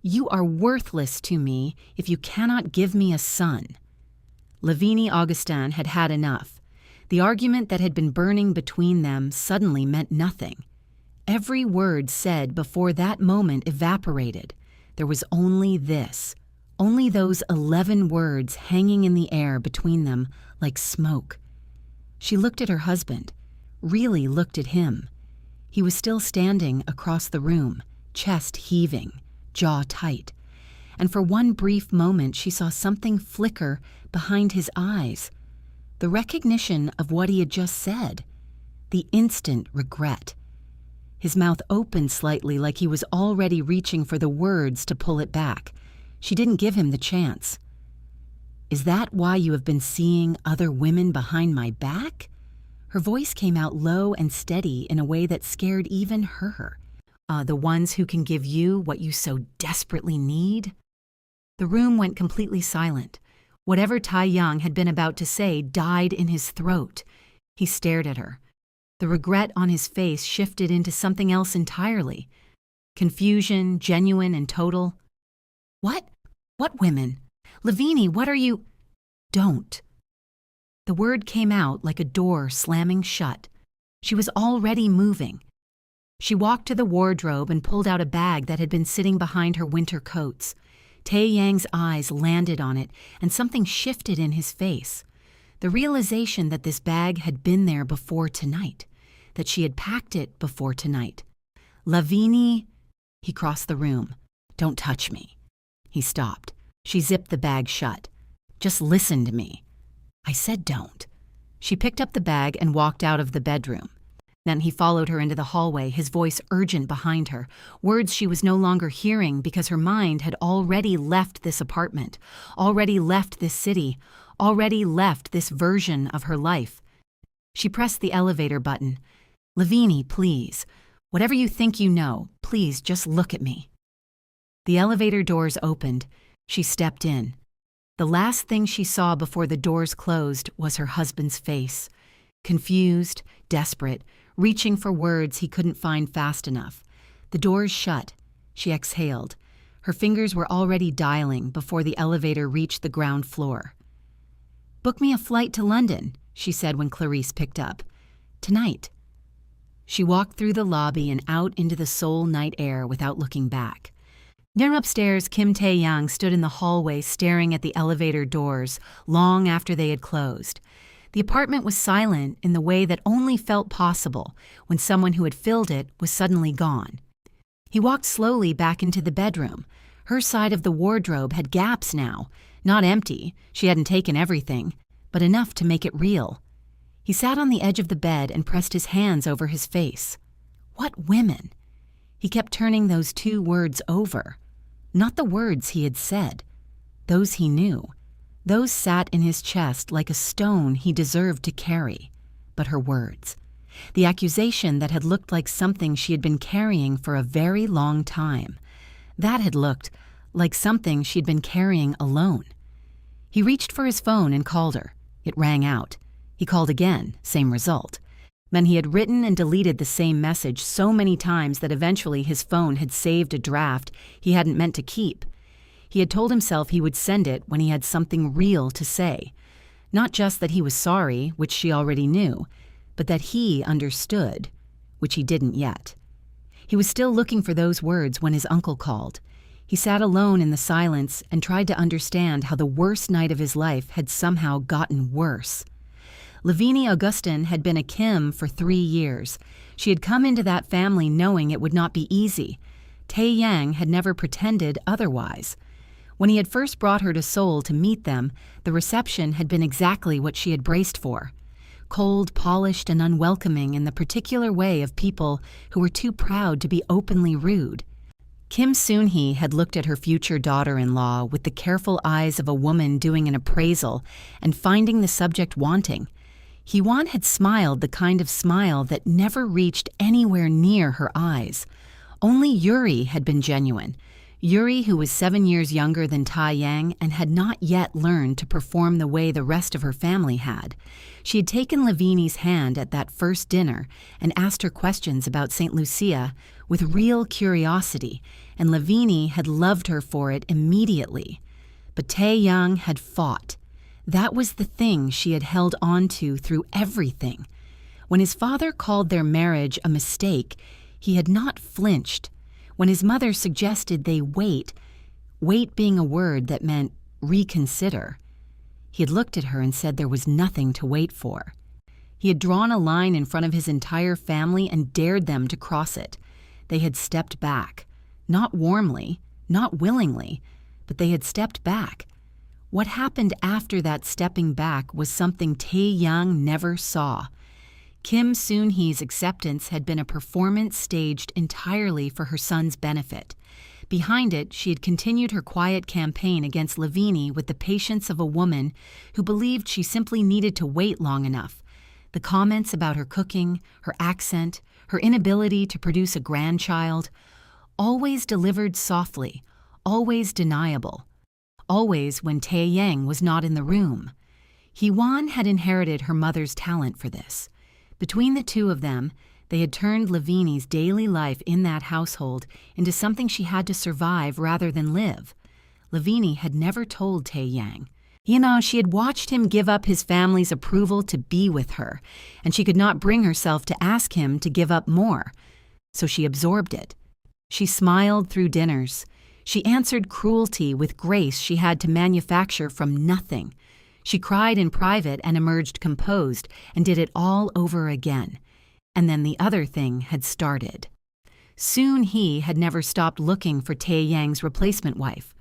You are worthless to me if you cannot give me a son. Lavinie Augustin had had enough. The argument that had been burning between them suddenly meant nothing. Every word said before that moment evaporated. There was only this, only those 11 words hanging in the air between them like smoke. She looked at her husband, really looked at him. He was still standing across the room, chest heaving, jaw tight. And for one brief moment she saw something flicker behind his eyes. The recognition of what he had just said. The instant regret. His mouth opened slightly like he was already reaching for the words to pull it back. She didn't give him the chance. Is that why you have been seeing other women behind my back? Her voice came out low and steady in a way that scared even her. The ones who can give you what you so desperately need? The room went completely silent. Whatever Tae-yang had been about to say died in his throat. He stared at her. The regret on his face shifted into something else entirely. Confusion, genuine and total. What? What women? Lavinie, what are you? Don't. The word came out like a door slamming shut. She was already moving. She walked to the wardrobe and pulled out a bag that had been sitting behind her winter coats. Tae-yang's eyes landed on it, and something shifted in his face. The realization that this bag had been there before tonight, that she had packed it before tonight. Lavinie, he crossed the room. Don't touch me. He stopped. She zipped the bag shut. Just listen to me. I said don't. She picked up the bag and walked out of the bedroom. Then he followed her into the hallway, his voice urgent behind her, words she was no longer hearing because her mind had already left this apartment, already left this city, already left this version of her life. She pressed the elevator button. Lavinie, please. Whatever you think you know, please just look at me. The elevator doors opened. She stepped in. The last thing she saw before the doors closed was her husband's face. Confused, desperate, reaching for words he couldn't find fast enough. The doors shut. She exhaled. Her fingers were already dialing before the elevator reached the ground floor. Book me a flight to London, she said when Clarice picked up. Tonight. She walked through the lobby and out into the Seoul night air without looking back. Near upstairs, Kim Tae-yang stood in the hallway staring at the elevator doors long after they had closed. The apartment was silent in the way that only felt possible when someone who had filled it was suddenly gone. He walked slowly back into the bedroom. Her side of the wardrobe had gaps now, not empty, she hadn't taken everything, but enough to make it real. He sat on the edge of the bed and pressed his hands over his face. What women? He kept turning those 2 words over. Not the words he had said. Those he knew. Those sat in his chest like a stone he deserved to carry. But her words. The accusation that had looked like something she had been carrying for a very long time. That had looked like something she'd been carrying alone. He reached for his phone and called her. It rang out. He called again, same result. Then he had written and deleted the same message so many times that eventually his phone had saved a draft he hadn't meant to keep. He had told himself he would send it when he had something real to say. Not just that he was sorry, which she already knew, but that he understood, which he didn't yet. He was still looking for those words when his uncle called. He sat alone in the silence and tried to understand how the worst night of his life had somehow gotten worse. Lavinie Augustin had been a Kim for 3 years. She had come into that family knowing it would not be easy. Tae-yang had never pretended otherwise. When he had first brought her to Seoul to meet them, the reception had been exactly what she had braced for. Cold, polished, and unwelcoming in the particular way of people who were too proud to be openly rude. Kim Soon-hee had looked at her future daughter-in-law with the careful eyes of a woman doing an appraisal and finding the subject wanting. Hee-won had smiled the kind of smile that never reached anywhere near her eyes. Only Yuri had been genuine. Yuri, who was 7 years younger than Tae-yang and had not yet learned to perform the way the rest of her family had. She had taken Lavinie's hand at that first dinner and asked her questions about St. Lucia with real curiosity and Lavinie had loved her for it immediately. But Tae-yang had fought. That was the thing she had held on to through everything. When his father called their marriage a mistake, he had not flinched. When his mother suggested they wait being a word that meant reconsider, he had looked at her and said there was nothing to wait for. He had drawn a line in front of his entire family and dared them to cross it. They had stepped back. Not warmly, not willingly, but they had stepped back. What happened after that stepping back was something Tae-yang never saw. Kim Soon-hee's acceptance had been a performance staged entirely for her son's benefit. Behind it, she had continued her quiet campaign against Lavinie with the patience of a woman who believed she simply needed to wait long enough. The comments about her cooking, her accent, her inability to produce a grandchild, always delivered softly, always deniable, always when Tae-yang was not in the room. Hee-won had inherited her mother's talent for this. Between the two of them, they had turned Lavinie's daily life in that household into something she had to survive rather than live. Lavinie had never told Tae-yang. She had watched him give up his family's approval to be with her, and she could not bring herself to ask him to give up more. So she absorbed it. She smiled through dinners. She answered cruelty with grace she had to manufacture from nothing. She cried in private and emerged composed and did it all over again. And then the other thing had started. Soon-hee had never stopped looking for Tae-yang's replacement wife.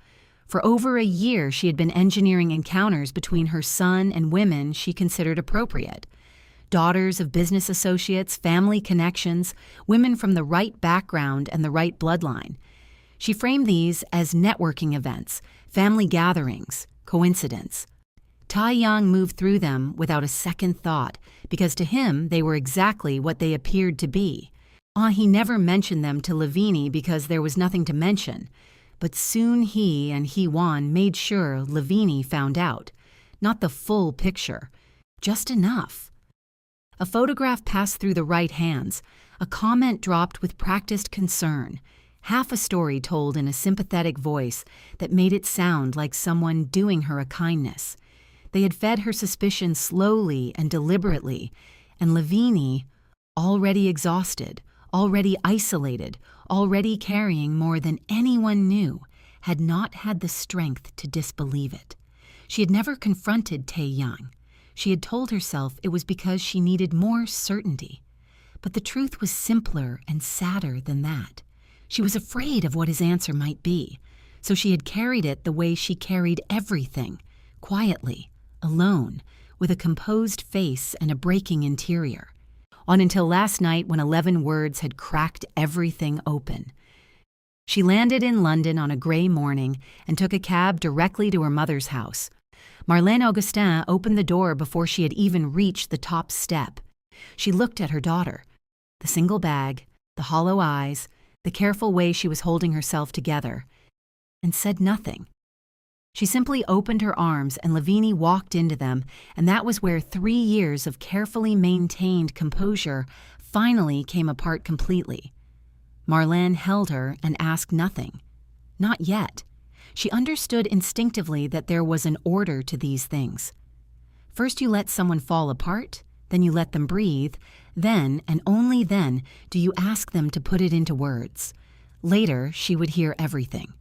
For over a year, she had been engineering encounters between her son and women she considered appropriate. Daughters of business associates, family connections, women from the right background and the right bloodline. She framed these as networking events, family gatherings, coincidence. Tae-yang moved through them without a second thought, because to him they were exactly what they appeared to be. He never mentioned them to Lavinie because there was nothing to mention. But soon he and Hee-won made sure Lavinie found out. Not the full picture, just enough. A photograph passed through the right hands, a comment dropped with practiced concern, half a story told in a sympathetic voice that made it sound like someone doing her a kindness. They had fed her suspicion slowly and deliberately, and Lavinie, already exhausted, already isolated, already carrying more than anyone knew, had not had the strength to disbelieve it. She had never confronted Tae-yang. She had told herself it was because she needed more certainty. But the truth was simpler and sadder than that. She was afraid of what his answer might be, so she had carried it the way she carried everything, quietly, alone, with a composed face and a breaking interior. On until last night when 11 words had cracked everything open. She landed in London on a gray morning and took a cab directly to her mother's house. Marlène Augustin opened the door before she had even reached the top step. She looked at her daughter. The single bag, the hollow eyes, the careful way she was holding herself together, and said nothing. She simply opened her arms and Lavinie walked into them, and that was where 3 years of carefully maintained composure finally came apart completely. Marlène held her and asked nothing. Not yet. She understood instinctively that there was an order to these things. First you let someone fall apart, then you let them breathe, then, and only then, do you ask them to put it into words. Later, she would hear everything.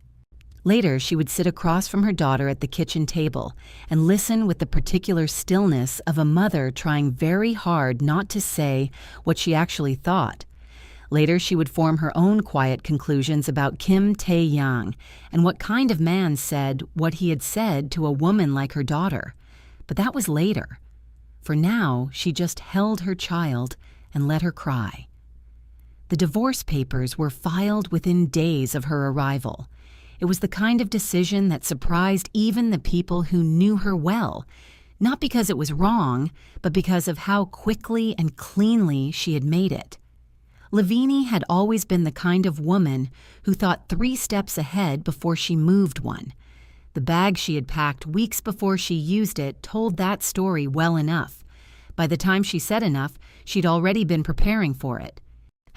Later, she would sit across from her daughter at the kitchen table and listen with the particular stillness of a mother trying very hard not to say what she actually thought. Later, she would form her own quiet conclusions about Kim Tae-yang and what kind of man said what he had said to a woman like her daughter. But that was later. For now, she just held her child and let her cry. The divorce papers were filed within days of her arrival. It was the kind of decision that surprised even the people who knew her well, not because it was wrong, but because of how quickly and cleanly she had made it. Lavinie had always been the kind of woman who thought 3 steps ahead before she moved one. The bag she had packed weeks before she used it told that story well enough. By the time she said enough, she'd already been preparing for it.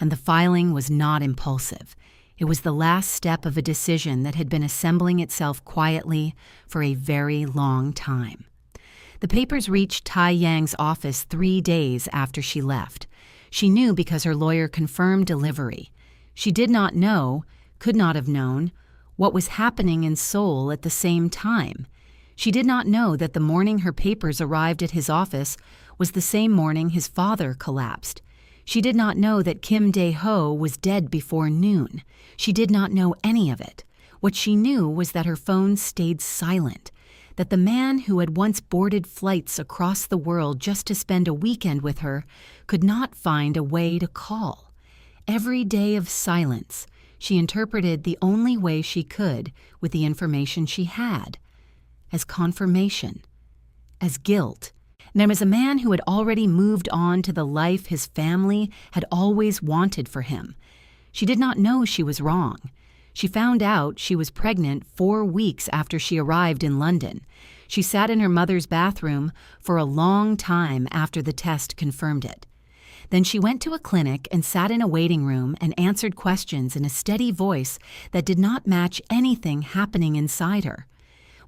And the filing was not impulsive. It was the last step of a decision that had been assembling itself quietly for a very long time. The papers reached Tae-yang's office 3 days after she left. She knew because her lawyer confirmed delivery. She did not know, could not have known, what was happening in Seoul at the same time. She did not know that the morning her papers arrived at his office was the same morning his father collapsed. She did not know that Kim Tae-ho was dead before noon. She did not know any of it. What she knew was that her phone stayed silent, that the man who had once boarded flights across the world just to spend a weekend with her could not find a way to call. Every day of silence, she interpreted the only way she could with the information she had, as confirmation, as guilt. And there was a man who had already moved on to the life his family had always wanted for him. She did not know she was wrong. She found out she was pregnant 4 weeks after she arrived in London. She sat in her mother's bathroom for a long time after the test confirmed it. Then she went to a clinic and sat in a waiting room and answered questions in a steady voice that did not match anything happening inside her.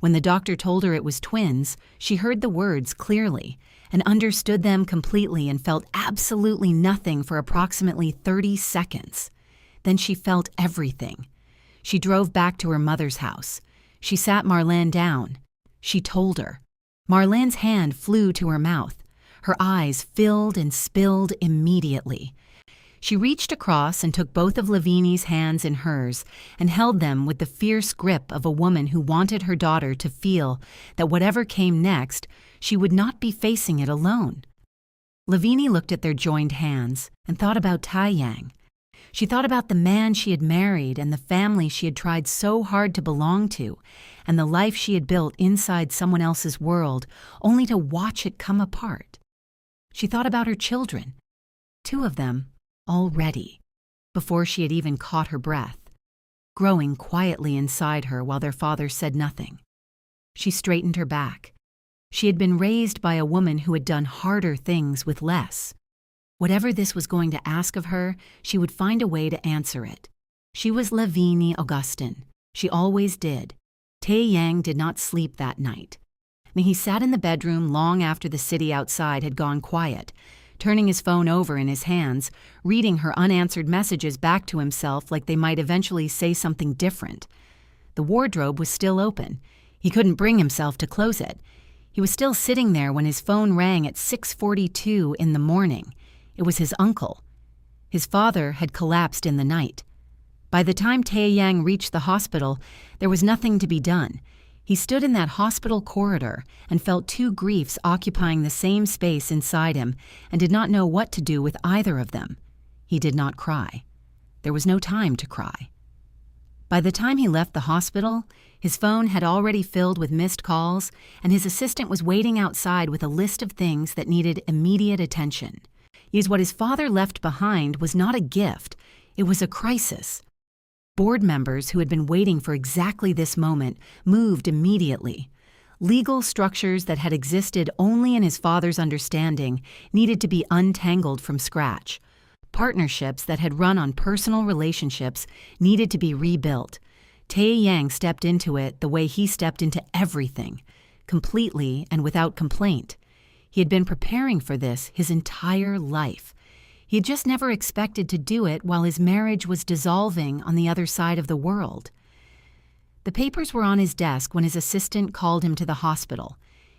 When the doctor told her it was twins, she heard the words clearly and understood them completely and felt absolutely nothing for approximately 30 seconds. Then she felt everything. She drove back to her mother's house. She sat Marlene down. She told her. Marlene's hand flew to her mouth. Her eyes filled and spilled immediately. She reached across and took both of Lavinie's hands in hers and held them with the fierce grip of a woman who wanted her daughter to feel that whatever came next, she would not be facing it alone. Lavinie looked at their joined hands and thought about Tae-yang. She thought about the man she had married and the family she had tried so hard to belong to, and the life she had built inside someone else's world, only to watch it come apart. She thought about her children, 2 of them, already, before she had even caught her breath, growing quietly inside her while their father said nothing. She straightened her back. She had been raised by a woman who had done harder things with less. Whatever this was going to ask of her, she would find a way to answer it. She was Lavinie Augustin. She always did. Tae-yang did not sleep that night. He sat in the bedroom long after the city outside had gone quiet, turning his phone over in his hands, reading her unanswered messages back to himself like they might eventually say something different. The wardrobe was still open. He couldn't bring himself to close it. He was still sitting there when his phone rang at 6:42 in the morning. It was his uncle. His father had collapsed in the night. By the time Tae-yang reached the hospital, there was nothing to be done. He stood in that hospital corridor and felt 2 griefs occupying the same space inside him and did not know what to do with either of them. He did not cry. There was no time to cry. By the time he left the hospital, his phone had already filled with missed calls, and his assistant was waiting outside with a list of things that needed immediate attention. Yet what his father left behind was not a gift, it was a crisis. Board members who had been waiting for exactly this moment moved immediately. Legal structures that had existed only in his father's understanding needed to be untangled from scratch. Partnerships that had run on personal relationships needed to be rebuilt. Tae-yang stepped into it the way he stepped into everything, completely and without complaint. He had been preparing for this his entire life. He had just never expected to do it while his marriage was dissolving on the other side of the world. The papers were on his desk when his assistant called him to the hospital.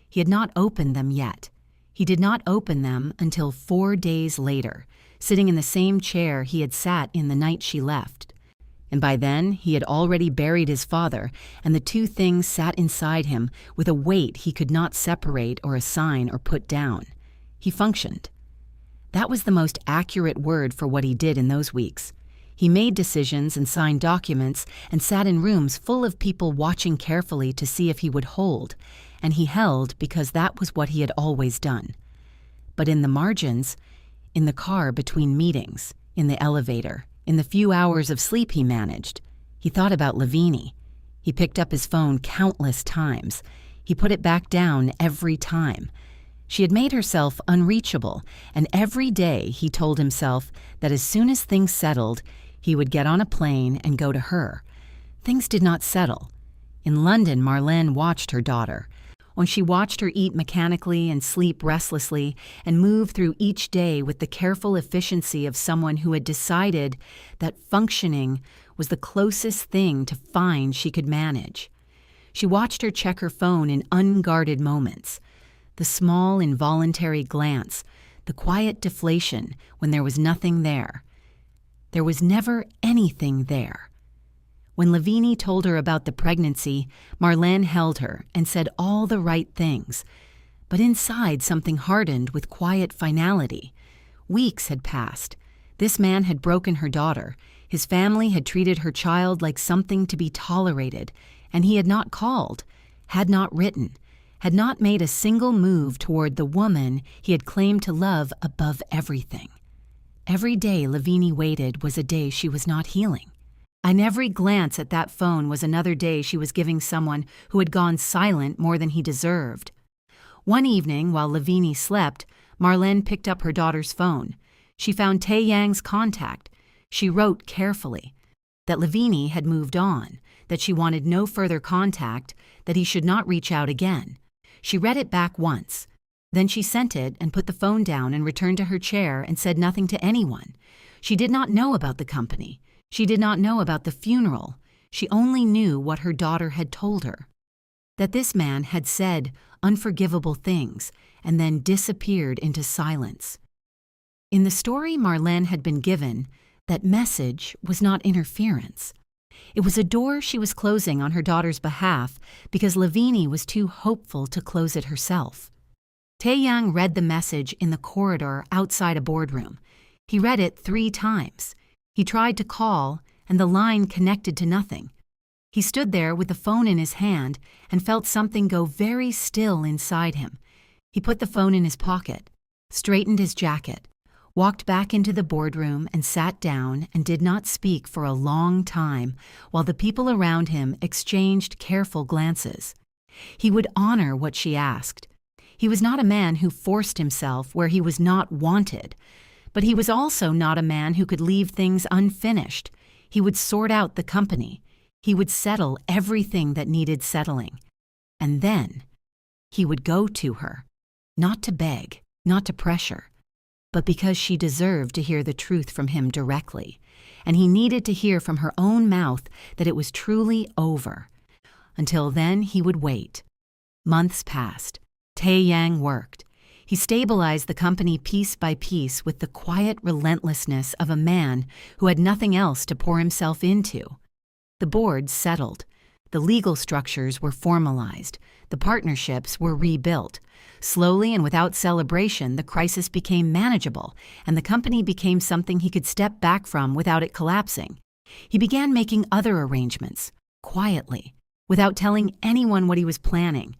He had not opened them yet. He did not open them until 4 days later, sitting in the same chair he had sat in the night she left. And by then, he had already buried his father, and the 2 things sat inside him with a weight he could not separate or assign or put down. He functioned. That was the most accurate word for what he did in those weeks. He made decisions and signed documents and sat in rooms full of people watching carefully to see if he would hold, and he held because that was what he had always done. But in the margins, in the car between meetings, in the elevator, in the few hours of sleep he managed, he thought about Lavinie. He picked up his phone countless times. He put it back down every time. She had made herself unreachable, and every day he told himself that as soon as things settled, He would get on a plane and go to her. Things did not settle. In London, Marlene watched her daughter. When she watched her eat mechanically and sleep restlessly and move through each day with the careful efficiency of someone who had decided that functioning was the closest thing to fine she could manage. She watched her check her phone in unguarded moments. The small, involuntary glance, the quiet deflation when there was nothing there. There was never anything there. When Lavinie told her about the pregnancy, Marlene held her and said all the right things. But inside something hardened with quiet finality. Weeks had passed. This man had broken her daughter. His family had treated her child like something to be tolerated, and he had not called, had not written, had not made a single move toward the woman he had claimed to love above everything. Every day Lavinie waited was a day she was not healing. And every glance at that phone was another day she was giving someone who had gone silent more than he deserved. One evening, while Lavinie slept, Marlene picked up her daughter's phone. She found Tae-yang's contact. She wrote carefully that Lavinie had moved on, that she wanted no further contact, that he should not reach out again. She read it back once. Then she sent it and put the phone down and returned to her chair and said nothing to anyone. She did not know about the company. She did not know about the funeral. She only knew what her daughter had told her. That this man had said unforgivable things and then disappeared into silence. In the story Marlene had been given, that message was not interference. It was a door she was closing on her daughter's behalf because Lavinie was too hopeful to close it herself. Tae-yang read the message in the corridor outside a boardroom. He read it 3 times. He tried to call, and the line connected to nothing. He stood there with the phone in his hand and felt something go very still inside him. He put the phone in his pocket, straightened his jacket, walked back into the boardroom and sat down and did not speak for a long time while the people around him exchanged careful glances. He would honor what she asked. He was not a man who forced himself where he was not wanted. But he was also not a man who could leave things unfinished. He would sort out the company. He would settle everything that needed settling. And then he would go to her, not to beg, not to pressure, but because she deserved to hear the truth from him directly, and he needed to hear from her own mouth that it was truly over. Until then, he would wait. Months passed. Tae-yang worked. He stabilized the company piece by piece with the quiet relentlessness of a man who had nothing else to pour himself into. The board settled. The legal structures were formalized. The partnerships were rebuilt. Slowly and without celebration, the crisis became manageable, and the company became something he could step back from without it collapsing. He began making other arrangements, quietly, without telling anyone what he was planning.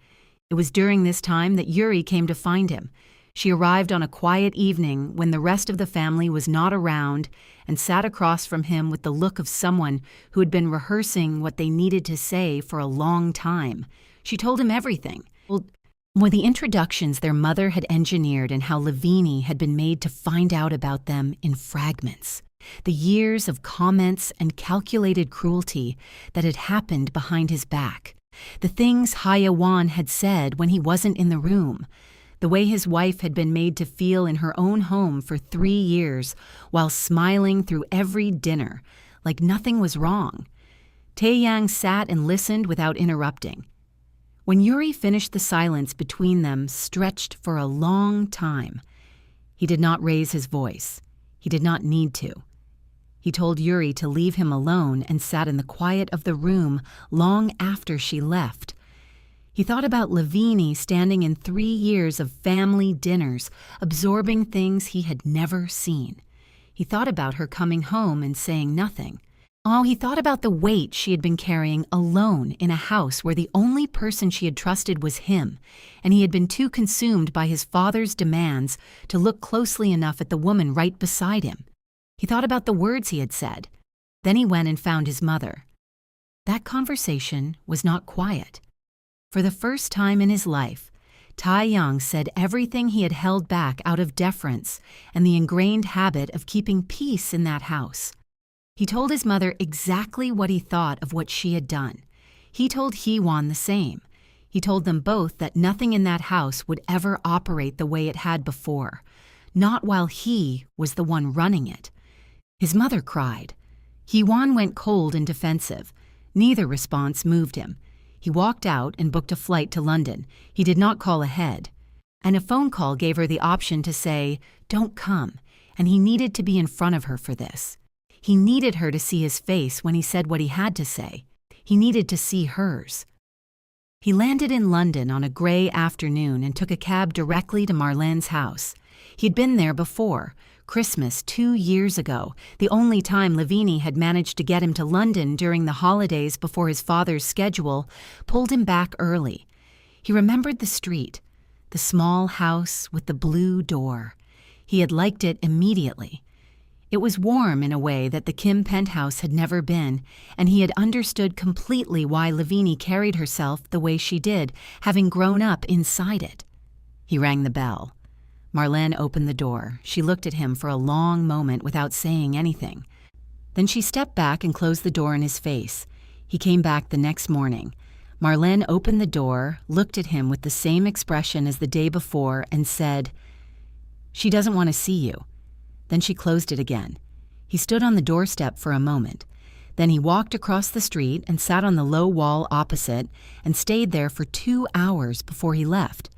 It was during this time that Yuri came to find him. She arrived on a quiet evening when the rest of the family was not around and sat across from him with the look of someone who had been rehearsing what they needed to say for a long time. She told him everything. The introductions their mother had engineered and how Lavinie had been made to find out about them in fragments. The years of comments and calculated cruelty that had happened behind his back. The things Hayawan had said when he wasn't in the room. The way his wife had been made to feel in her own home for 3 years while smiling through every dinner, like nothing was wrong. Tae-yang sat and listened without interrupting. When Yuri finished, the silence between them stretched for a long time. He did not raise his voice. He did not need to. He told Yuri to leave him alone and sat in the quiet of the room long after she left. He thought about Lavinie standing in 3 years of family dinners, absorbing things he had never seen. He thought about her coming home and saying nothing. He thought about the weight she had been carrying alone in a house where the only person she had trusted was him, and he had been too consumed by his father's demands to look closely enough at the woman right beside him. He thought about the words he had said. Then he went and found his mother. That conversation was not quiet. For the first time in his life, Tae-yang said everything he had held back out of deference and the ingrained habit of keeping peace in that house. He told his mother exactly what he thought of what she had done. He told Hee-won the same. He told them both that nothing in that house would ever operate the way it had before, not while he was the one running it. His mother cried. Hee-won went cold and defensive. Neither response moved him. He walked out and booked a flight to London. He did not call ahead. And a phone call gave her the option to say, "Don't come," and he needed to be in front of her for this. He needed her to see his face when he said what he had to say. He needed to see hers. He landed in London on a gray afternoon and took a cab directly to Marlene's house. He'd been there before, Christmas 2 years ago, the only time Lavinie had managed to get him to London during the holidays before his father's schedule pulled him back early. He remembered the street, the small house with the blue door. He had liked it immediately. It was warm in a way that the Kim penthouse had never been, and he had understood completely why Lavinie carried herself the way she did, having grown up inside it. He rang the bell. Marlene opened the door. She looked at him for a long moment without saying anything. Then she stepped back and closed the door in his face. He came back the next morning. Marlene opened the door, looked at him with the same expression as the day before, and said, "She doesn't want to see you." Then she closed it again. He stood on the doorstep for a moment. Then he walked across the street and sat on the low wall opposite and stayed there for 2 hours before he left.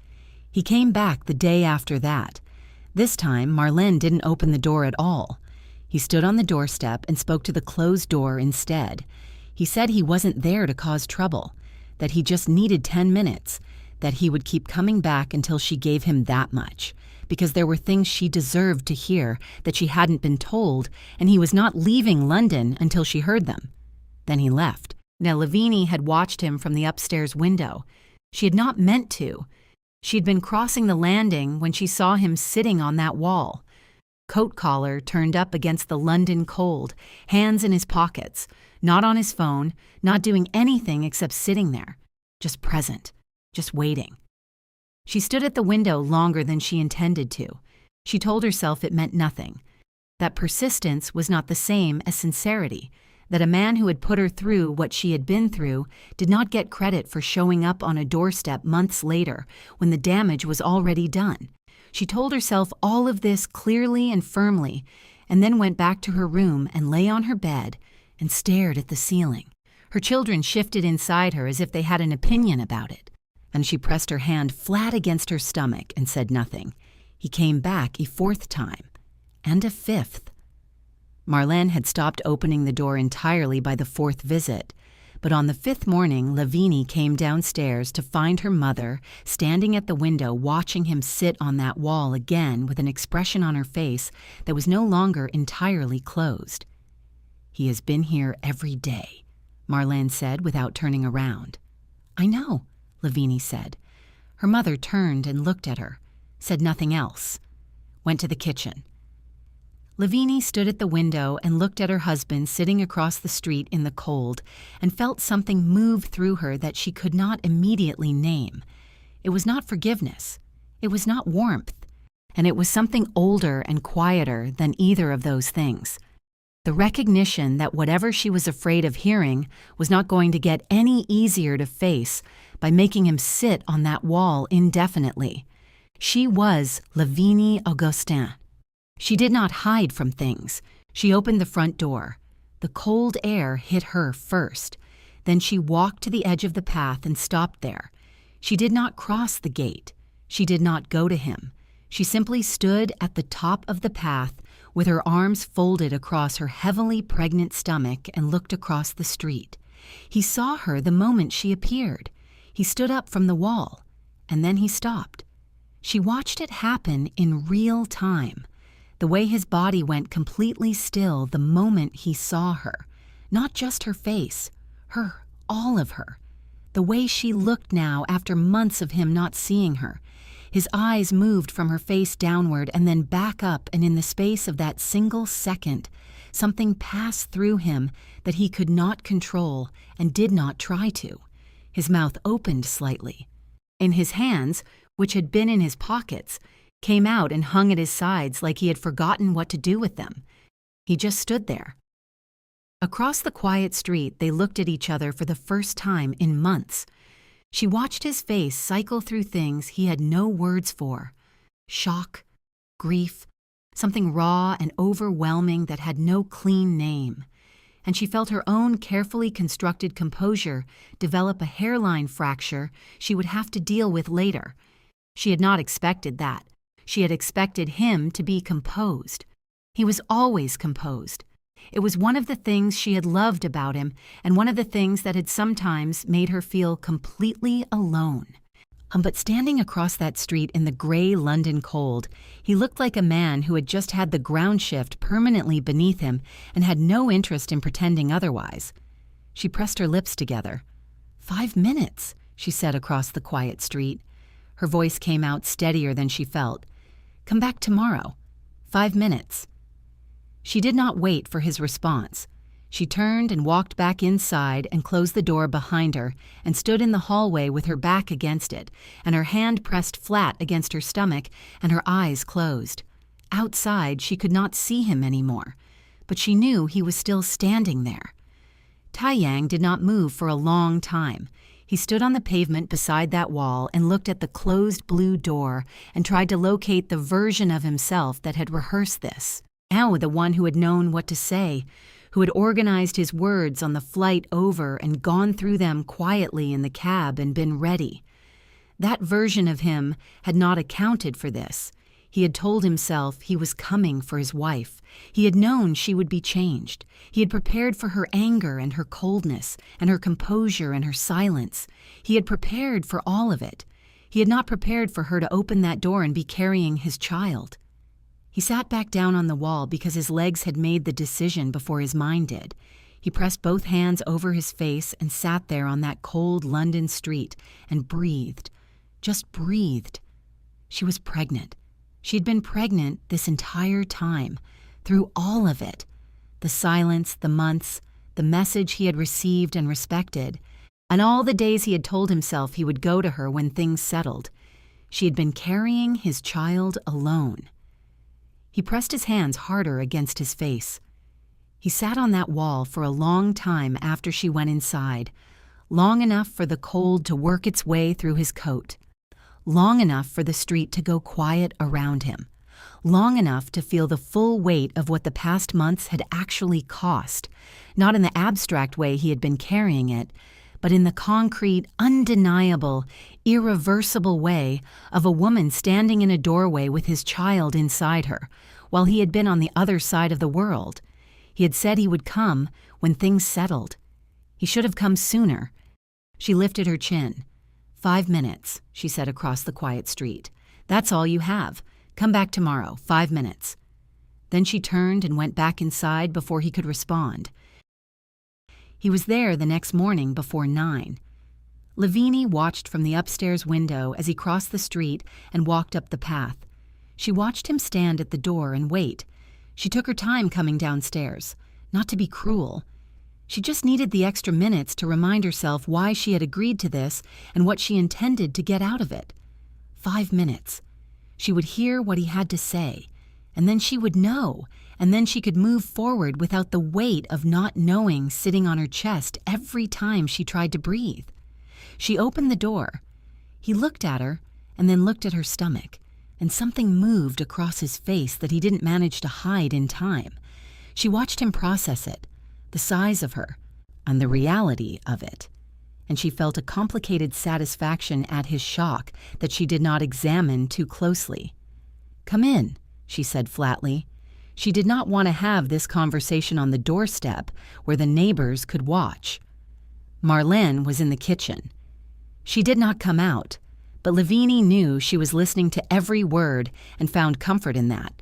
He came back the day after that. This time, Marlene didn't open the door at all. He stood on the doorstep and spoke to the closed door instead. He said he wasn't there to cause trouble, that he just needed 10 minutes, that he would keep coming back until she gave him that much, because there were things she deserved to hear that she hadn't been told, and he was not leaving London until she heard them. Then he left. Now Lavinie had watched him from the upstairs window. She had not meant to. She had been crossing the landing when she saw him sitting on that wall. Coat collar turned up against the London cold, hands in his pockets, not on his phone, not doing anything except sitting there, just present, just waiting. She stood at the window longer than she intended to. She told herself it meant nothing, that persistence was not the same as sincerity, that a man who had put her through what she had been through did not get credit for showing up on a doorstep months later when the damage was already done. She told herself all of this clearly and firmly, and then went back to her room and lay on her bed and stared at the ceiling. Her children shifted inside her as if they had an opinion about it, and she pressed her hand flat against her stomach and said nothing. He came back a 4th time, and a 5th. Marlene had stopped opening the door entirely by the 4th visit, but on the 5th morning, Lavinie came downstairs to find her mother standing at the window watching him sit on that wall again with an expression on her face that was no longer entirely closed. "He has been here every day," Marlene said without turning around. "I know," Lavinie said. Her mother turned and looked at her, said nothing else, went to the kitchen. Lavinie stood at the window and looked at her husband sitting across the street in the cold and felt something move through her that she could not immediately name. It was not forgiveness. It was not warmth. And it was something older and quieter than either of those things. The recognition that whatever she was afraid of hearing was not going to get any easier to face by making him sit on that wall indefinitely. She was Lavinie Augustin. She did not hide from things. She opened the front door. The cold air hit her first. Then she walked to the edge of the path and stopped there. She did not cross the gate. She did not go to him. She simply stood at the top of the path with her arms folded across her heavily pregnant stomach and looked across the street. He saw her the moment she appeared. He stood up from the wall, and then he stopped. She watched it happen in real time. The way his body went completely still the moment he saw her. Not just her face, her, all of her. The way she looked now after months of him not seeing her. His eyes moved from her face downward and then back up, and in the space of that single second, something passed through him that he could not control and did not try to. His mouth opened slightly. And his hands, which had been in his pockets, came out and hung at his sides like he had forgotten what to do with them. He just stood there. Across the quiet street, they looked at each other for the first time in months. She watched his face cycle through things he had no words for. Shock, grief, something raw and overwhelming that had no clean name. And she felt her own carefully constructed composure develop a hairline fracture she would have to deal with later. She had not expected that. She had expected him to be composed. He was always composed. It was one of the things she had loved about him, and one of the things that had sometimes made her feel completely alone. But standing across that street in the gray London cold, he looked like a man who had just had the ground shift permanently beneath him and had no interest in pretending otherwise. She pressed her lips together. 5 minutes, she said across the quiet street. Her voice came out steadier than she felt. Come back tomorrow. 5 minutes. She did not wait for his response. She turned and walked back inside and closed the door behind her and stood in the hallway with her back against it and her hand pressed flat against her stomach and her eyes closed. Outside, she could not see him anymore, but she knew he was still standing there. Tae-yang did not move for a long time. He stood on the pavement beside that wall and looked at the closed blue door and tried to locate the version of himself that had rehearsed this. Now the one who had known what to say, who had organized his words on the flight over and gone through them quietly in the cab and been ready. That version of him had not accounted for this. He had told himself he was coming for his wife. He had known she would be changed. He had prepared for her anger and her coldness and her composure and her silence. He had prepared for all of it. He had not prepared for her to open that door and be carrying his child. He sat back down on the wall because his legs had made the decision before his mind did. He pressed both hands over his face and sat there on that cold London street and breathed, just breathed. She was pregnant. She had been pregnant this entire time, through all of it. The silence, the months, the message he had received and respected, and all the days he had told himself he would go to her when things settled. She had been carrying his child alone. He pressed his hands harder against his face. He sat on that wall for a long time after she went inside, long enough for the cold to work its way through his coat, long enough for the street to go quiet around him, long enough to feel the full weight of what the past months had actually cost, not in the abstract way he had been carrying it, but in the concrete, undeniable, irreversible way of a woman standing in a doorway with his child inside her, while he had been on the other side of the world. He had said he would come when things settled. He should have come sooner. She lifted her chin. 5 minutes, she said across the quiet street. That's all you have. Come back tomorrow, 5 minutes. Then she turned and went back inside before he could respond. He was there the next morning before 9. Lavinie watched from the upstairs window as he crossed the street and walked up the path. She watched him stand at the door and wait. She took her time coming downstairs, not to be cruel. She just needed the extra minutes to remind herself why she had agreed to this and what she intended to get out of it. 5 minutes. She would hear what he had to say, and then she would know, and then she could move forward without the weight of not knowing sitting on her chest every time she tried to breathe. She opened the door. He looked at her and then looked at her stomach, and something moved across his face that he didn't manage to hide in time. She watched him process it, the size of her, and the reality of it, and she felt a complicated satisfaction at his shock that she did not examine too closely. "Come in," she said flatly. She did not want to have this conversation on the doorstep where the neighbors could watch. Marlene was in the kitchen. She did not come out, but Lavinie knew she was listening to every word and found comfort in that.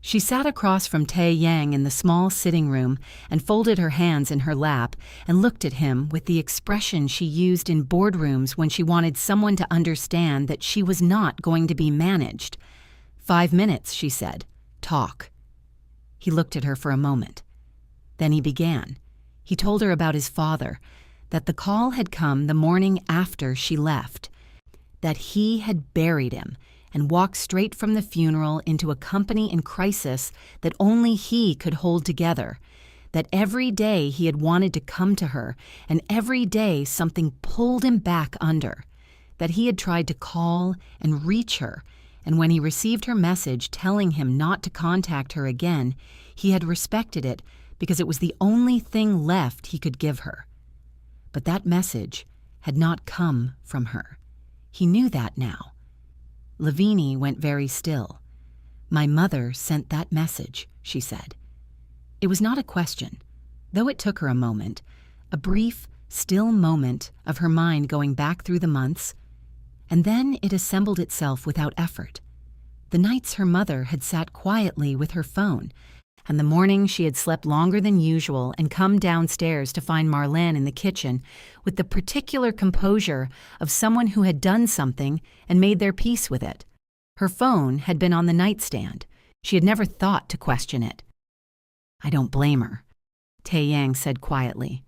She sat across from Tae-yang in the small sitting room and folded her hands in her lap and looked at him with the expression she used in boardrooms when she wanted someone to understand that she was not going to be managed. 5 minutes, she said. Talk. He looked at her for a moment. Then he began. He told her about his father, that the call had come the morning after she left, that he had buried him and walked straight from the funeral into a company in crisis that only he could hold together, that every day he had wanted to come to her, and every day something pulled him back under, that he had tried to call and reach her, and when he received her message telling him not to contact her again, he had respected it because it was the only thing left he could give her. But that message had not come from her. He knew that now. Lavinie went very still. "My mother sent that message," she said. It was not a question, though it took her a moment, a brief, still moment of her mind going back through the months, and then it assembled itself without effort. The nights her mother had sat quietly with her phone, and the morning she had slept longer than usual and come downstairs to find Marlene in the kitchen with the particular composure of someone who had done something and made their peace with it. Her phone had been on the nightstand. She had never thought to question it. "I don't blame her," Tae-yang said quietly.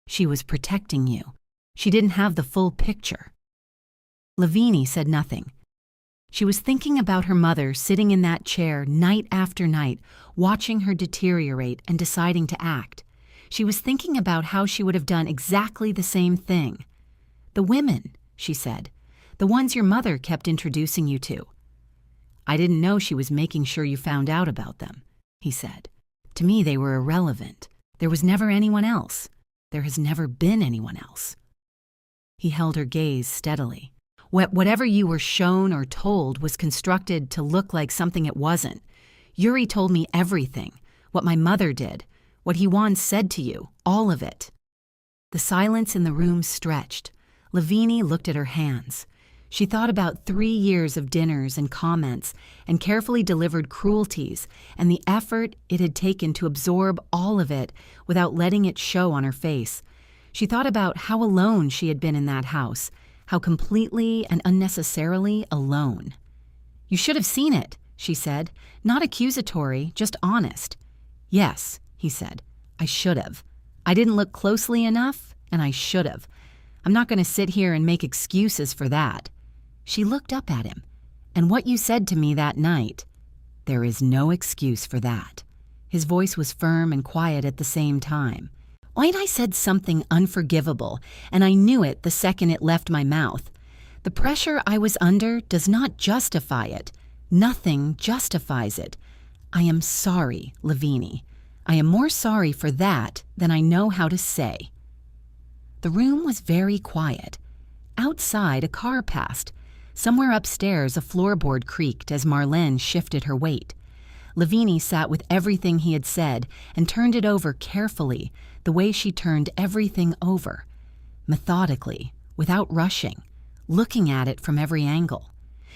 "She was protecting you. She didn't have the full picture." Lavinie said nothing. She was thinking about her mother sitting in that chair night after night, watching her deteriorate and deciding to act. She was thinking about how she would have done exactly the same thing. "The women," she said, "the ones your mother kept introducing you to." "I didn't know she was making sure you found out about them," he said. "To me, they were irrelevant. There was never anyone else. There has never been anyone else." He held her gaze steadily. "Whatever you were shown or told was constructed to look like something it wasn't. Yuri told me everything, what my mother did, what he once said to you, all of it." The silence in the room stretched. Lavinie looked at her hands. She thought about 3 years of dinners and comments and carefully delivered cruelties and the effort it had taken to absorb all of it without letting it show on her face. She thought about how alone she had been in that house, how completely and unnecessarily alone. "You should have seen it," she said, not accusatory, just honest. "Yes," he said, "I should have. I didn't look closely enough, and I should have. I'm not going to sit here and make excuses for that." She looked up at him. "And what you said to me that night, there is no excuse for that." His voice was firm and quiet at the same time. I said something unforgivable, and I knew it the second it left my mouth. The pressure I was under does not justify it. Nothing justifies it. I am sorry, Lavinie. I am more sorry for that than I know how to say. The room was very quiet. Outside, a car passed. Somewhere upstairs, a floorboard creaked as Marlene shifted her weight. Lavinie sat with everything he had said and turned it over carefully, the way she turned everything over, methodically, without rushing, looking at it from every angle.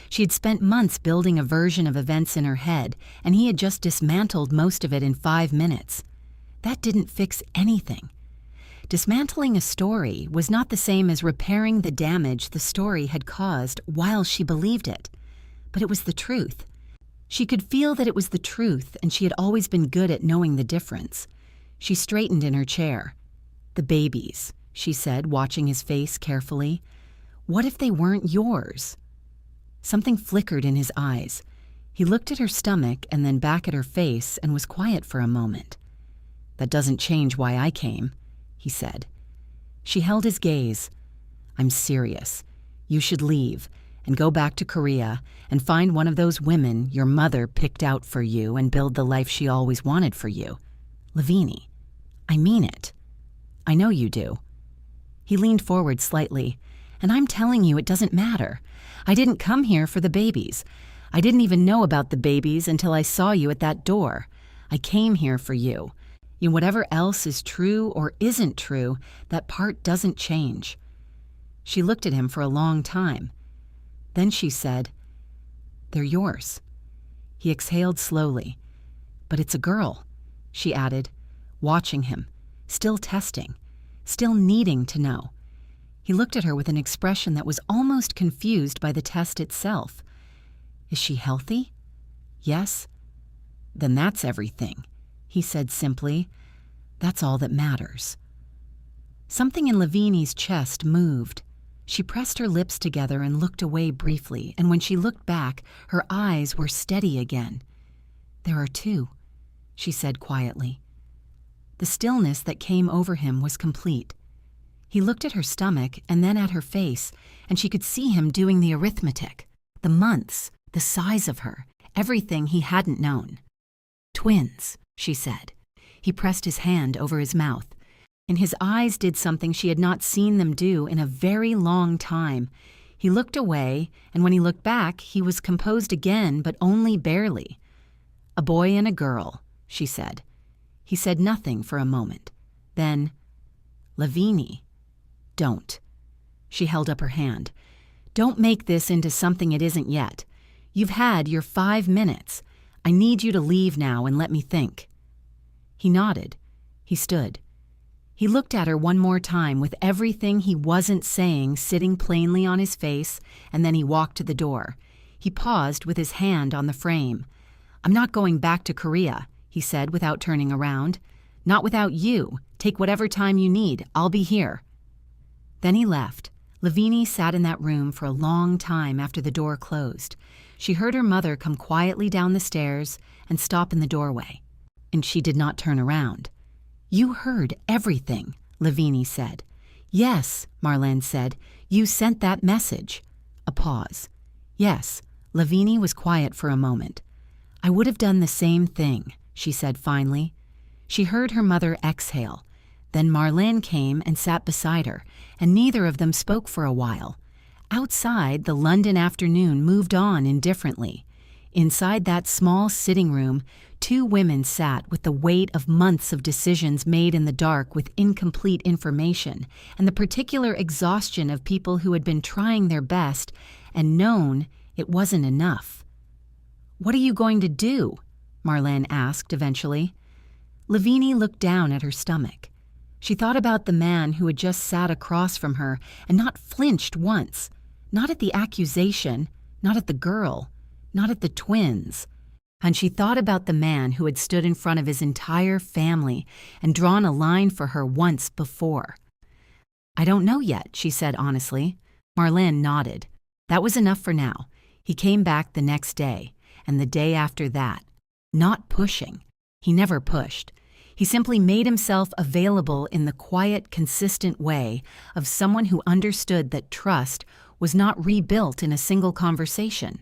She had spent months building a version of events in her head, and he had just dismantled most of it in 5 minutes. That didn't fix anything. Dismantling a story was not the same as repairing the damage the story had caused while she believed it, but it was the truth. She could feel that it was the truth, and she had always been good at knowing the difference. She straightened in her chair. "The babies," she said, watching his face carefully. "What if they weren't yours?" Something flickered in his eyes. He looked at her stomach and then back at her face and was quiet for a moment. "That doesn't change why I came," he said. She held his gaze. "I'm serious. You should leave and go back to Korea and find one of those women your mother picked out for you and build the life she always wanted for you. Lavinie, I mean it. I know you do." He leaned forward slightly. "And I'm telling you it doesn't matter. I didn't come here for the babies. I didn't even know about the babies until I saw you at that door. I came here for you. And whatever else is true or isn't true, that part doesn't change." She looked at him for a long time. Then she said, "They're yours." He exhaled slowly. "But it's a girl," she added, watching him, still testing, still needing to know. He looked at her with an expression that was almost confused by the test itself. "Is she healthy?" "Yes." "Then that's everything," he said simply. "That's all that matters." Something in Lavinie's chest moved. She pressed her lips together and looked away briefly, and when she looked back, her eyes were steady again. "There are 2, she said quietly. The stillness that came over him was complete. He looked at her stomach and then at her face, and she could see him doing the arithmetic. The months, the size of her, everything he hadn't known. "Twins," she said. He pressed his hand over his mouth, and his eyes did something she had not seen them do in a very long time. He looked away, and when he looked back, he was composed again, but only barely. "A boy and a girl," she said. He said nothing for a moment. Then, "Lavinie, don't." She held up her hand. "Don't make this into something it isn't yet. You've had your 5 minutes. I need you to leave now and let me think." He nodded. He stood. He looked at her one more time with everything he wasn't saying sitting plainly on his face, and then he walked to the door. He paused with his hand on the frame. "I'm not going back to Korea," he said without turning around. "Not without you. Take whatever time you need. I'll be here." Then he left. Lavinie sat in that room for a long time after the door closed. She heard her mother come quietly down the stairs and stop in the doorway, and she did not turn around. "You heard everything," Lavinie said. "Yes," Marlene said. "You sent that message." A pause. "Yes." Lavinie was quiet for a moment. "I would have done the same thing," she said finally. She heard her mother exhale. Then Marlene came and sat beside her, and neither of them spoke for a while. Outside, the London afternoon moved on indifferently. Inside that small sitting room, 2 women sat with the weight of months of decisions made in the dark with incomplete information, and the particular exhaustion of people who had been trying their best and known it wasn't enough. "What are you going to do?" Marlene asked eventually. Lavinie looked down at her stomach. She thought about the man who had just sat across from her and not flinched once, not at the accusation, not at the girl, not at the twins. And she thought about the man who had stood in front of his entire family and drawn a line for her once before. "I don't know yet," she said honestly. Marlene nodded. That was enough for now. He came back the next day, and the day after that. Not pushing. He never pushed. He simply made himself available in the quiet, consistent way of someone who understood that trust was not rebuilt in a single conversation.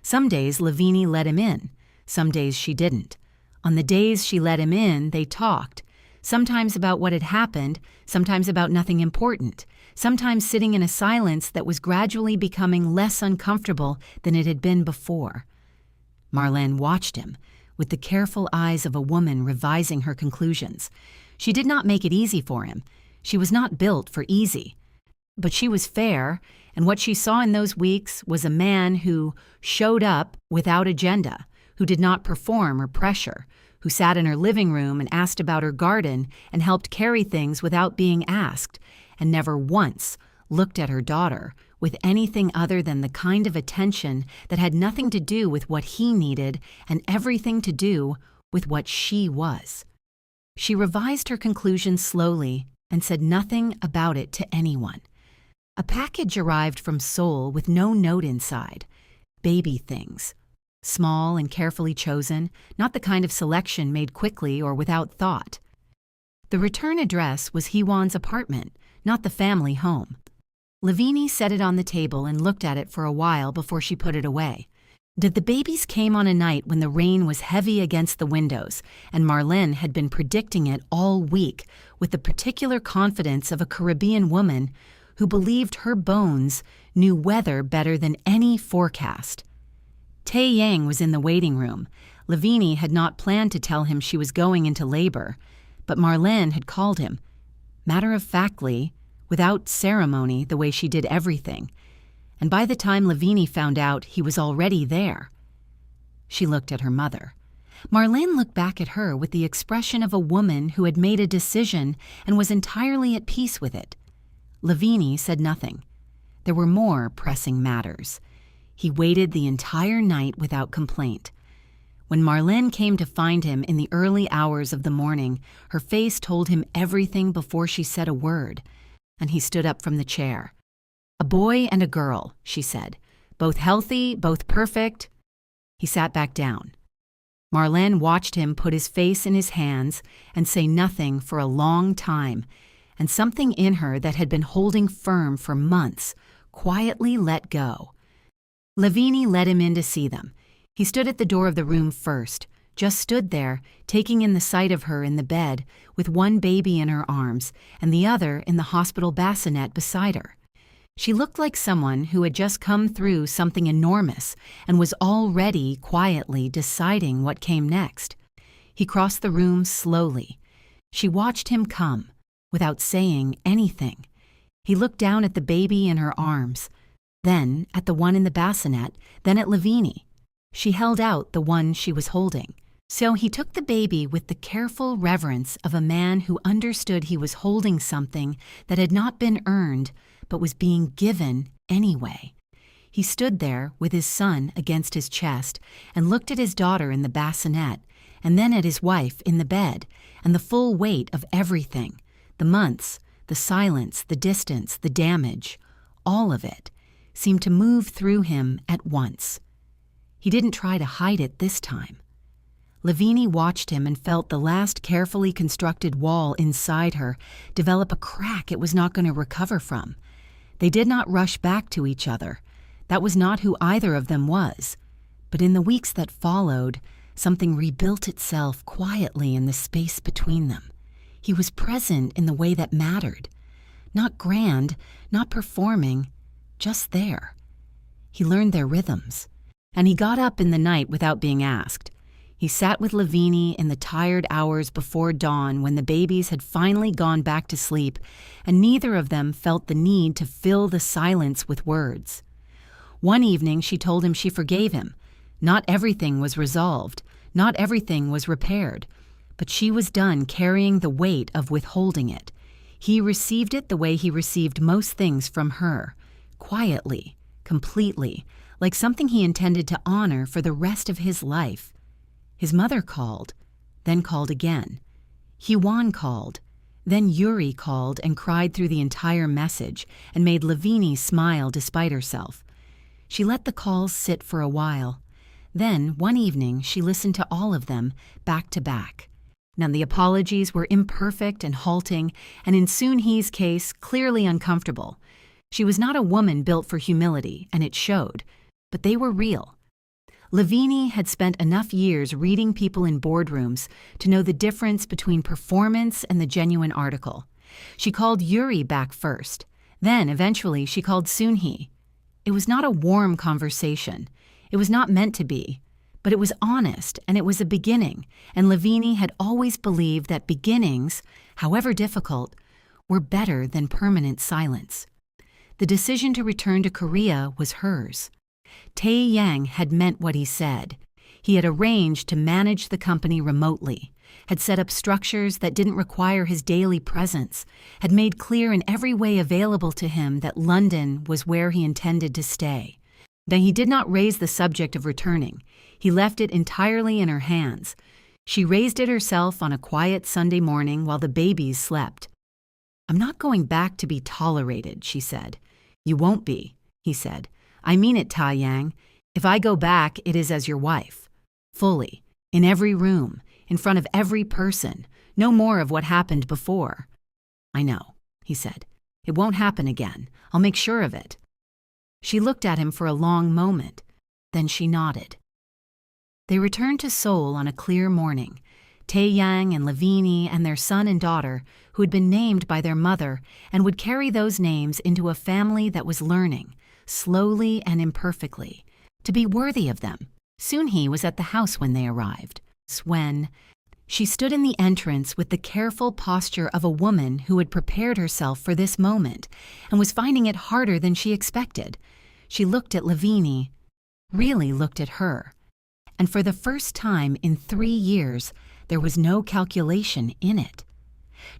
Some days Lavinie let him in. Some days she didn't. On the days she let him in, they talked, sometimes about what had happened, sometimes about nothing important, sometimes sitting in a silence that was gradually becoming less uncomfortable than it had been before. Marlene watched him, with the careful eyes of a woman revising her conclusions. She did not make it easy for him. She was not built for easy. But she was fair, and what she saw in those weeks was a man who showed up without agenda, who did not perform or pressure, who sat in her living room and asked about her garden and helped carry things without being asked, and never once looked at her daughter with anything other than the kind of attention that had nothing to do with what he needed and everything to do with what she was. She revised her conclusions slowly and said nothing about it to anyone. A package arrived from Seoul with no note inside. Baby things. Small and carefully chosen, not the kind of selection made quickly or without thought. The return address was Heewon's apartment, not the family home. Lavinie set it on the table and looked at it for a while before she put it away. The babies came on a night when the rain was heavy against the windows, and Marlene had been predicting it all week with the particular confidence of a Caribbean woman who believed her bones knew weather better than any forecast. Tae-yang was in the waiting room. Lavinie had not planned to tell him she was going into labor, but Marlene had called him, matter-of-factly, without ceremony, the way she did everything. And by the time Lavinie found out, he was already there. She looked at her mother. Marlene looked back at her with the expression of a woman who had made a decision and was entirely at peace with it. Lavinie said nothing. There were more pressing matters. He waited the entire night without complaint. When Marlene came to find him in the early hours of the morning, her face told him everything before she said a word, and he stood up from the chair. "A boy and a girl," she said. "Both healthy, both perfect." He sat back down. Marlene watched him put his face in his hands and say nothing for a long time, and something in her that had been holding firm for months quietly let go. Lavinie led him in to see them. He stood at the door of the room first, just stood there, taking in the sight of her in the bed, with one baby in her arms and the other in the hospital bassinet beside her. She looked like someone who had just come through something enormous and was already quietly deciding what came next. He crossed the room slowly. She watched him come, without saying anything. He looked down at the baby in her arms, then at the one in the bassinet, then at Lavinie. She held out the one she was holding. So he took the baby with the careful reverence of a man who understood he was holding something that had not been earned, but was being given anyway. He stood there with his son against his chest and looked at his daughter in the bassinet, and then at his wife in the bed, and the full weight of everything, the months, the silence, the distance, the damage, all of it, seemed to move through him at once. He didn't try to hide it this time. Lavinie watched him and felt the last carefully constructed wall inside her develop a crack it was not going to recover from. They did not rush back to each other. That was not who either of them was. But in the weeks that followed, something rebuilt itself quietly in the space between them. He was present in the way that mattered. Not grand, not performing, just there. He learned their rhythms. And he got up in the night without being asked. He sat with Lavinie in the tired hours before dawn when the babies had finally gone back to sleep, and neither of them felt the need to fill the silence with words. One evening she told him she forgave him. Not everything was resolved, not everything was repaired, but she was done carrying the weight of withholding it. He received it the way he received most things from her, quietly, completely, like something he intended to honor for the rest of his life. His mother called, then called again. Hyewon called, then Yuri called and cried through the entire message and made Lavinie smile despite herself. She let the calls sit for a while. Then, one evening, she listened to all of them, back to back. Now, the apologies were imperfect and halting, and in Soon-hee's case, clearly uncomfortable. She was not a woman built for humility, and it showed, but they were real. Lavinie had spent enough years reading people in boardrooms to know the difference between performance and the genuine article. She called Yuri back first. Then, eventually, she called Soon-hee. It was not a warm conversation. It was not meant to be. But it was honest, and it was a beginning, and Lavinie had always believed that beginnings, however difficult, were better than permanent silence. The decision to return to Korea was hers. Tae-yang had meant what he said. He had arranged to manage the company remotely, had set up structures that didn't require his daily presence, had made clear in every way available to him that London was where he intended to stay. Then he did not raise the subject of returning. He left it entirely in her hands. She raised it herself on a quiet Sunday morning while the babies slept. "I'm not going back to be tolerated," she said. "You won't be," he said. "I mean it, Tae-yang. If I go back, it is as your wife. Fully. In every room. In front of every person. No more of what happened before." "I know," he said. "It won't happen again. I'll make sure of it." She looked at him for a long moment. Then she nodded. They returned to Seoul on a clear morning. Tae-yang and Lavinie and their son and daughter, who had been named by their mother and would carry those names into a family that was learning, slowly and imperfectly, to be worthy of them. Soon-hee was at the house when they arrived. When she stood in the entrance with the careful posture of a woman who had prepared herself for this moment and was finding it harder than she expected. She looked at Lavinie, really looked at her. And for the first time in 3 years, there was no calculation in it.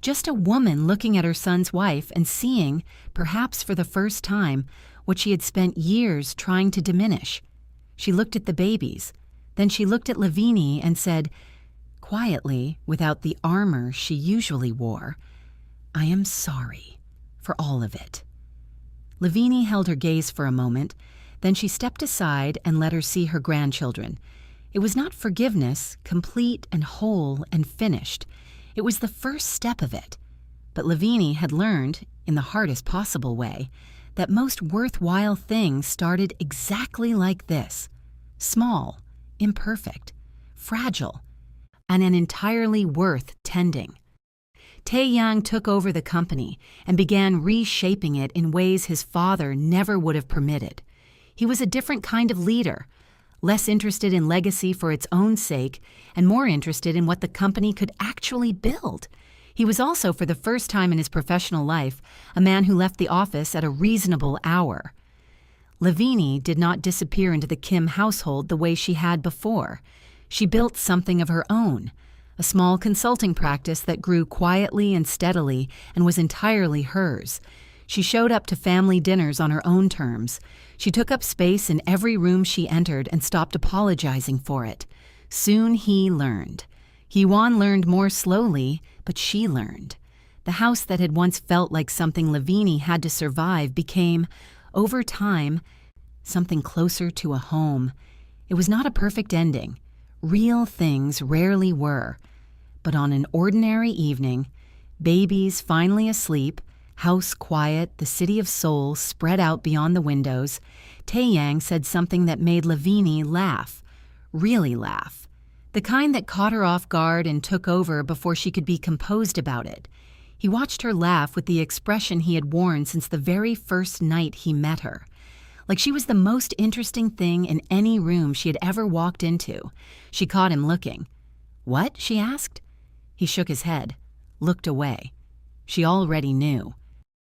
Just a woman looking at her son's wife and seeing, perhaps for the first time, what she had spent years trying to diminish. She looked at the babies. Then she looked at Lavinie and said, quietly, without the armor she usually wore, "I am sorry for all of it." Lavinie held her gaze for a moment. Then she stepped aside and let her see her grandchildren. It was not forgiveness, complete and whole and finished. It was the first step of it. But Lavinie had learned, in the hardest possible way, that most worthwhile things started exactly like this: small, imperfect, fragile, and entirely worth tending. Tae-yang took over the company and began reshaping it in ways his father never would have permitted. He was a different kind of leader, less interested in legacy for its own sake and more interested in what the company could actually build. He was also, for the first time in his professional life, a man who left the office at a reasonable hour. Lavinie did not disappear into the Kim household the way she had before. She built something of her own, a small consulting practice that grew quietly and steadily and was entirely hers. She showed up to family dinners on her own terms. She took up space in every room she entered and stopped apologizing for it. Soon he learned. Hee-won learned more slowly, but she learned. The house that had once felt like something Lavinie had to survive became, over time, something closer to a home. It was not a perfect ending. Real things rarely were. But on an ordinary evening, babies finally asleep, house quiet, the city of Seoul spread out beyond the windows, Tae-yang said something that made Lavinie laugh, really laugh. The kind that caught her off guard and took over before she could be composed about it. He watched her laugh with the expression he had worn since the very first night he met her. Like she was the most interesting thing in any room she had ever walked into. She caught him looking. "What?" she asked. He shook his head, looked away. She already knew.